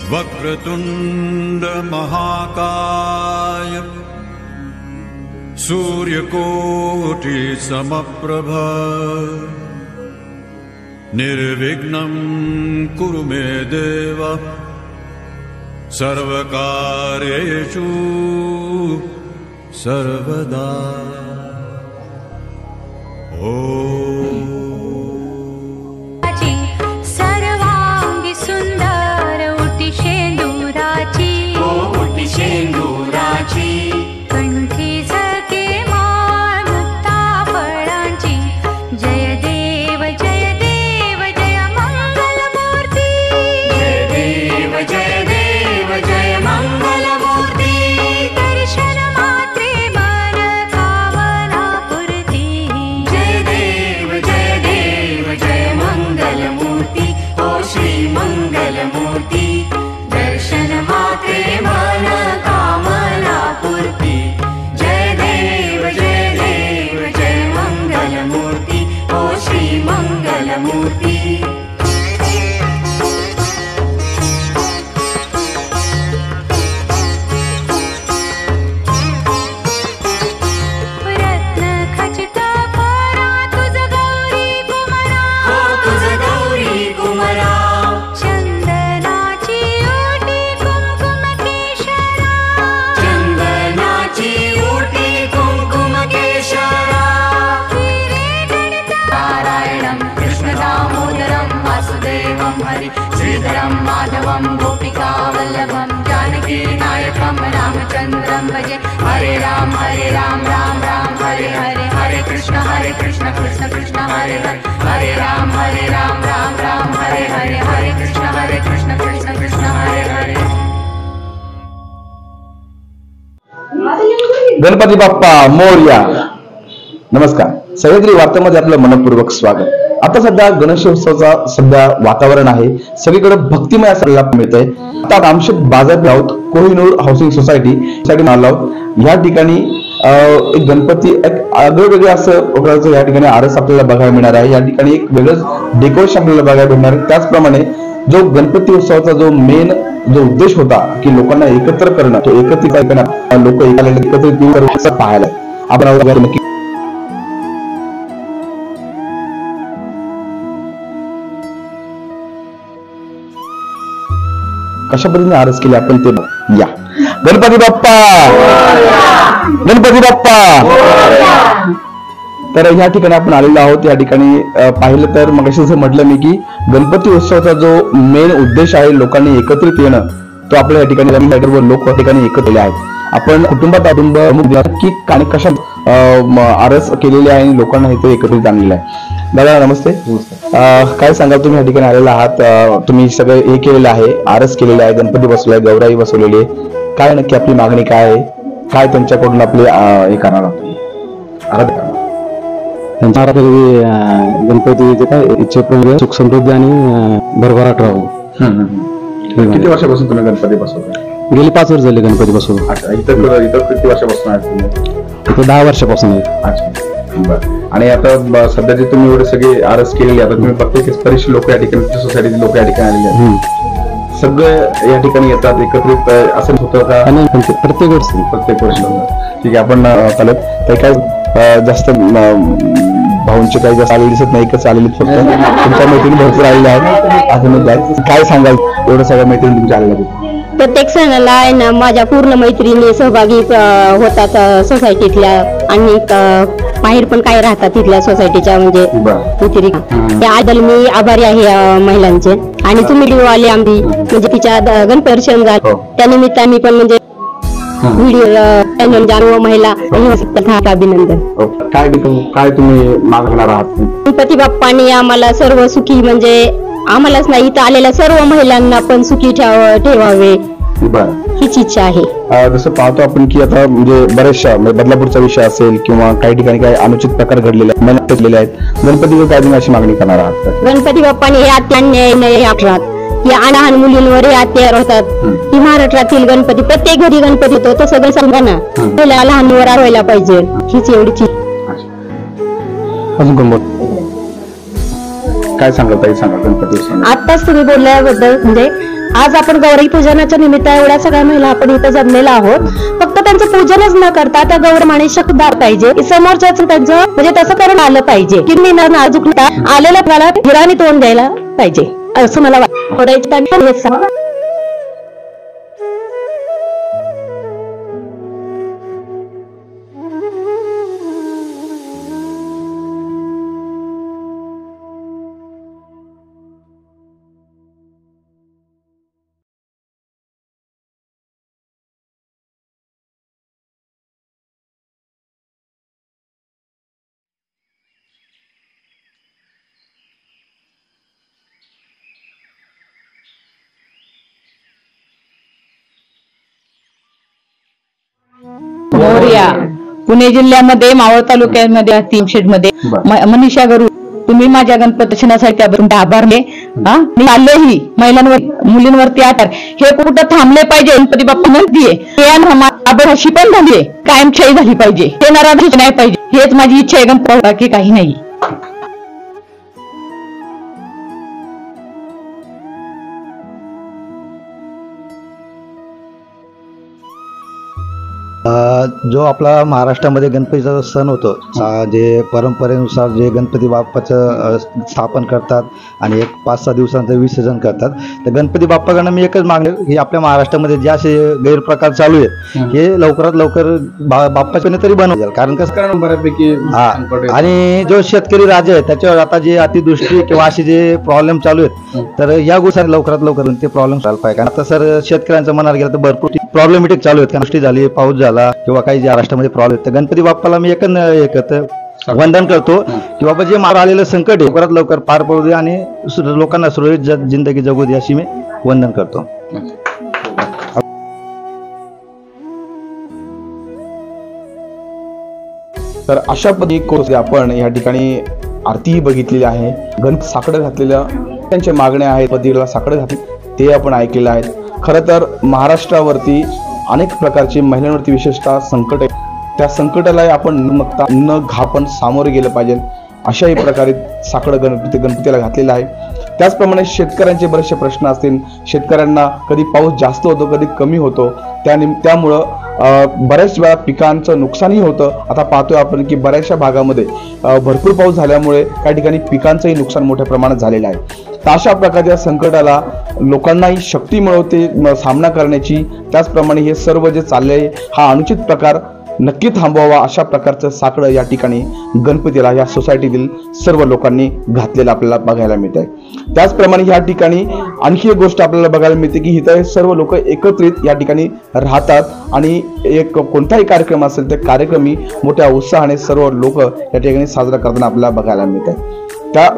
वक्रतुंड महाकाय सूर्यकोटि समप्रभ निर्विघ्नं कुरु मे देव सर्वकार्येषु सर्वदा। सर्वांगी सुंदर उटी शेंदुराची कंठी झके माळ मुक्ता फळांची। जय देव जय देव जय मंगल मूर्ती। जय देव जय देव जय मंगल मूर्ती। दर्शन मात्रे मन कामना पूर्ती। जय देव जय देव जय मंगल मूर्ती। ओ श्री मंगल मूर्ती दर्शन मात्रे मन कामना पूर्ती। जय देव जय देव जय मंगल मूर्ती। ओ श्री मंगल मूर्ती। रत्न खचित कोरा तुझ गौरी कुमरा। हो तुझ गौरी कुमरा। चंदनाची ओटी कुंकुम केशरा। चंदनाची ओटी कुंकुम केशरा। नारायणं कृष्ण दामोदरं वासुदेवं हरि श्रीधरं माधवं गोपिका वल्लभं जानकी नायकं रामचंद्रं भजे। हरे राम राम राम हरे हरे। हरे कृष्ण कृष्ण कृष्ण हरे हरे। हरे राम राम राम हरे हरे। हरे कृष्ण कृष्ण कृष्ण हरे हरे। गणपती बाप्पा मोरया। नमस्कार, सह्याद्री वार्तामध्ये आपलं मनपूर्वक स्वागत। आता सध्या गणेशोत्सवाचा सध्या वातावरण आहे, सगळीकडे भक्तिमय असं मिळतंय। आता रामशेठ बाजार आहोत, कोहिनूर हाऊसिंग सोसायटी आलो आहोत। या ठिकाणी एक गणपती एक वेगळं असं प्रकारचं या ठिकाणी आरस आपल्याला बघायला मिळणार आहे। या ठिकाणी एक वेगळंच डेकोरेशन आपल्याला बघायला मिळणार आहे। त्याचप्रमाणे जो गणपती उत्सवाचा जो मेन जो उद्देश होता की लोकांना एकत्र करणं, तो एकत्रित लोक एकत्रित येऊन पाहायला आपण नक्की कशा पद्धतीने आरस केली आपण ते या। गणपती बाप्पा गणपती बाप्पा। तर या ठिकाणी आपण आलेलो आहोत। या ठिकाणी पाहिलं तर मग असं म्हटलं मी की गणपती उत्सवाचा जो मेन उद्देश आहे लोकांनी एकत्रित येणं, तो आपल्या या ठिकाणी लोक या ठिकाणी एकत्र आहेत। आपण कुटुंबात की कशा आरस केलेली आहे आणि लोकांना इथे एकत्रित आणलेलं आहे। दादा नमस्ते। काय सांगाल, तुम्ही या ठिकाणी आलेला आहात, तुम्ही सगळं हे केलेलं आहे, आरस केलेलं आहे, गणपती बसवलाय, गौराई बसवलेली आहे, काय नक्की आपली मागणी काय आहे, काय त्यांच्याकडून आपले हे करणार आहात? त्यांच्या गणपती काय इच्छेप्रमाणे सुख समृद्धी आणि भरभराट राहू। किती वर्षापासून तुम्ही गणपती बसवताय? गेली 5 वर्ष झाली गणपती बसवून। इतर किती वर्षापासून आहेत तुम्ही? इथे 10 वर्षापासून आहे। अच्छा, बरं। आणि आता सध्या जे तुम्ही एवढे सगळे आरस केलेले, आता तुम्ही प्रत्येक बरेचसे लोक या ठिकाणी सोसायटीचे लोक या ठिकाणी आलेले आहेत, सगळे या ठिकाणी येतात एकत्रित असं होतं का? प्रत्येक वर्षी ठीक आहे, आपण चालत तर काय जास्त भाऊंचे काही जास्त आलेले दिसत नाही, एकच आलेले फक्त तुमच्या मैत्रिणी भरपूर आलेल्या आहेत। अजून काय सांगाल, एवढं सगळ्या मैत्रिणी तुमच्या आलेल्या आहेत? प्रत्येक सणाला आहे ना माझ्या पूर्ण मैत्रिणी सहभागी होतात सोसायटीतल्या, आणि बाहेर पण काय राहतात तिथल्या सोसायटीच्या म्हणजे व्यतिरिक्त। त्याबद्दल मी आभारी आहे या महिलांचे। आणि तुम्ही व्हिडिओ आले आम्ही म्हणजे तिच्या गणपती दर्शन झालं, त्यानिमित्ताने मी पण म्हणजे व्हिडिओ चॅनल महिला अभिनंदन। काय तुम्ही मागणार आहात? गणपती बाप्पांनी आम्हाला सर्व सुखी, म्हणजे आम्हालाच नाही इथं आलेल्या सर्व महिलांना पण सुखी ठेवावे हीच इच्छा आहे। जसं पाहतो आपण की आता म्हणजे बऱ्याचशा बदलापूरचा विषय असेल किंवा काही ठिकाणी काही अनुचित प्रकार घडलेले आहेत, गणपतीवर काय तुम्ही अशी मागणी करणार आहात? गणपती बाप्पांनी हे अन्याय आठवतात की अनाहान मुलींवर हे अत्याचार होतात, की महाराष्ट्रातील गणपती प्रत्येक घरी गणपती होतो, तर सगळं सांगा ना पहिला लहान मुलांवर आरवायला पाहिजे, हीच एवढीच। अजून कोण काय सांगत आहे? सांगा गणपती। आताच तुम्ही बोलल्याबद्दल म्हणजे आज आपण गौरी पूजनाच्या निमित्त एवढ्या सगळ्या महिला आपण इथं जमलेला आहोत. फक्त त्यांचं पूजनच न करता त्या गौरमाने शकदार पाहिजे, समोरच्याच त्यांचं म्हणजे तसं करून आलं पाहिजे की मी नाजूक आलेल्या मला हिराने तोंड द्यायला पाहिजे असं मला वाटतं. मोरया पुणे जिल्ह्यामध्ये मावळ तालुक्यामध्ये टीमशेड मध्ये मनीषा गरू, तुम्ही माझ्या गणपती सणासाठी तुमचे आभार मी आलेही महिलांवर मुलींवरती आधार हे कुठं थांबले पाहिजे. गणपती बाप्पा म्हणतीये अशी पण झालीये, कायमशाही झाली पाहिजे, हे नाराज नाही पाहिजे, हेच माझी इच्छा आहे गणपती बाकी काही नाही. जो आपला महाराष्ट्रामध्ये गणपतीचा सण होतो, जे परंपरेनुसार जे गणपती बाप्पाचं स्थापन करतात आणि एक 5-6 दिवसांचं विसर्जन करतात. तर गणपती बाप्पाकडनं मी एकच मागणे की आपल्या महाराष्ट्रामध्ये जे असे गैरप्रकार चालू आहेत हे लवकरात लवकर बाप्पाच्याने तरी बनवलं, कारण कसं बऱ्यापैकी आणि जो शेतकरी राजा आहे त्याच्यावर आता जे अतिवृष्टी किंवा असे जे प्रॉब्लेम चालू आहेत तर या गोष्टी लवकरात लवकर ते प्रॉब्लेम झाला पाहिजे. कारण आता सर शेतकऱ्यांचं म्हणायला गेलं तर भरपूर प्रॉब्लेमॅटिक चालू आहेत, गोष्टी झाली, पाऊस झाला किंवा काही जे महाराष्ट्रामध्ये प्रॉब्लेम. तर गणपती बाप्पाला मी एकच वंदन करतो की बाबा जे मला आलेलं संकट आहे लवकरात लवकर पार पडू दे आणि लोकांना सुरळीत जिंदगी जगू दे अशी मी वंदन करतो. तर अशा पद्धतीने आपण या ठिकाणी आरतीही बघितलेली आहे. गणपती साकडं घातलेल्या त्यांच्या मागण्या आहेत, पतीला साकडं घातली ते आपण ऐकलेलं आहेत. खरं तर महाराष्ट्रावरती अनेक प्रकारची महिलांवरती विशेषतः संकट आहे, त्या संकटाला आपण न घाबरून सामोरे गेलं पाहिजे अशाही प्रकारे साकडं गणपतीला घातलेलं आहे. त्याचप्रमाणे शेतकऱ्यांचे बरेचसे प्रश्न असतील, शेतकऱ्यांना कधी पाऊस जास्त होतो कधी कमी होतो, त्यामुळं बऱ्याच वेळा पिकांचं नुकसानही होतं. आता पाहतोय आपण की बऱ्याचशा भागामध्ये भरपूर पाऊस झाल्यामुळे काही ठिकाणी पिकांचंही नुकसान मोठ्या प्रमाणात झालेलं आहे. तर अशा प्रकारच्या संकटाला लोकांनाही शक्ती मिळवते सामना करण्याची. त्याचप्रमाणे हे सर्व जे चालले हा अनुचित प्रकार नक्की थांबवावा अशा प्रकारचं साकडं या ठिकाणी गणपतीला या सोसायटीतील सर्व लोकांनी घातलेलं आपल्याला बघायला मिळत आहे. त्याचप्रमाणे या ठिकाणी आणखी एक गोष्ट आपल्याला बघायला मिळते की इथं सर्व लोक एकत्रित या ठिकाणी राहतात आणि एक कोणताही कार्यक्रम असेल त्या कार्यक्रमी मोठ्या उत्साहाने सर्व लोक या ठिकाणी साजरा करताना आपल्याला बघायला मिळत आहे.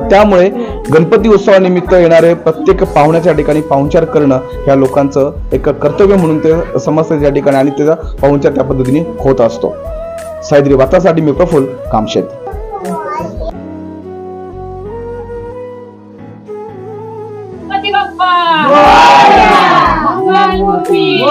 त्यामुळे गणपती उत्सवानिमित्त येणारे प्रत्येक पाहुण्याच्या ठिकाणी पाहुणचार करणं ह्या लोकांचं एक कर्तव्य म्हणून ते समजतं त्या ठिकाणी आणि त्याचा पाहुणचार त्या पद्धतीने होत असतो. सह्याद्री वार्तासाठी मी प्रफुल्ल कामशेत. मंगलमूर्ती